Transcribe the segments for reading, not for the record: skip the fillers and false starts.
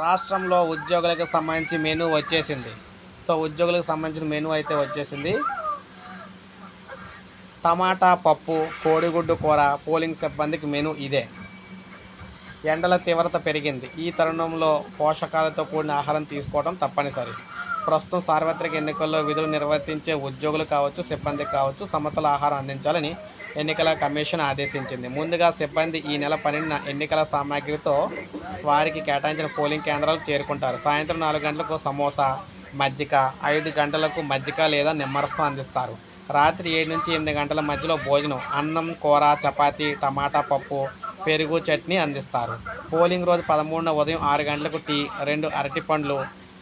రాష్ట్రంలో ఉద్యోగులకు సంబంధించి మెనూ వచ్చేసింది. సో ఉద్యోగులకు సంబంధించిన మెనూ అయితే వచ్చేసింది. టమాటా పప్పు, కోడిగుడ్డు కూర పోలింగ్ సిబ్బందికి మెనూ ఇదే. ఎండల తీవ్రత పెరిగింది. ఈ తరుణంలో పోషకాలతో కూడిన ఆహారం తీసుకోవడం తప్పనిసరి. ప్రస్తుతం సార్వత్రిక ఎన్నికల్లో విధులు నిర్వర్తించే ఉద్యోగులు కావచ్చు, సిబ్బందికి కావచ్చు సమతుల ఆహారం అందించాలని ఎన్నికల కమిషన్ ఆదేశించింది. ముందుగా సిబ్బంది ఈ నెల 12న ఎన్నికల సామాగ్రితో వారికి కేటాయించిన పోలింగ్ కేంద్రాలకు చేరుకుంటారు. సాయంత్రం 4 గంటలకు సమోసా, మజ్జిగ, 5 గంటలకు మజ్జిగ లేదా నిమ్మరసం అందిస్తారు. రాత్రి 7 నుంచి 8 గంటల మధ్యలో భోజనం అన్నం, కూర, చపాతీ, టమాటా పప్పు, పెరుగు, చట్నీ అందిస్తారు. పోలింగ్ రోజు 13న ఉదయం 6 గంటలకు టీ, 2 అరటిపండ్లు,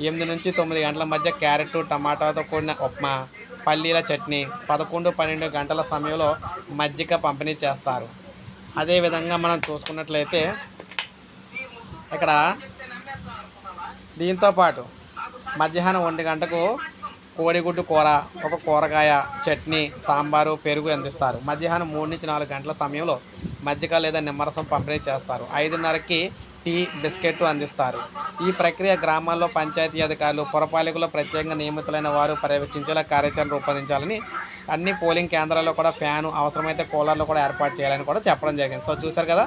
8 నుంచి 9 గంటల మధ్య క్యారెట్, టమాటాతో కూడిన ఉప్మా, పల్లీల చట్నీ, 11, 12 గంటల సమయంలో మజ్జిగ పంపిణీ చేస్తారు. అదేవిధంగా మనం చూసుకున్నట్లయితే ఇక్కడ దీంతో పాటు మధ్యాహ్నం 1 గంటకు కోడిగుడ్డు కూర, ఒక కూరగాయ, చట్నీ, సాంబారు, పెరుగు అందిస్తారు. మధ్యాహ్నం 3 నుంచి 4 గంటల సమయంలో మజ్జిగ లేదా నిమ్మరసం పంపిణీ చేస్తారు. 5:30కి టీ, బిస్కెట్ అందిస్తారు. ఈ ప్రక్రియ గ్రామాల్లో పంచాయతీ అధికారులు, పురపాలికలో ప్రత్యేకంగా నియమితులైన వారు పర్యవేక్షించేలా కార్యాచరణ రూపొందించాలని, అన్ని పోలింగ్ కేంద్రాల్లో కూడా ఫ్యాను, అవసరమైతే కూలర్లు కూడా ఏర్పాటు చేయాలని కూడా చెప్పడం జరిగింది. సో చూసారు కదా,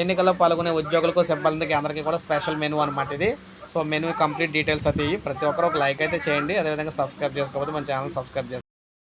ఎన్నికల్లో పాల్గొనే ఉద్యోగులకు, సిబ్బందికి అందరికీ కూడా స్పెషల్ మెనూ అనమాట ఇది. సో మెనూ కంప్లీట్ డీటెయిల్స్ అయితే ప్రతి ఒక్కరు ఒక లైక్ అయితే చేయండి. అదేవిధంగా సబ్స్క్రైబ్ చేసుకోకపోతే మన ఛానల్ సబ్స్క్రైబ్ చేసుకోండి.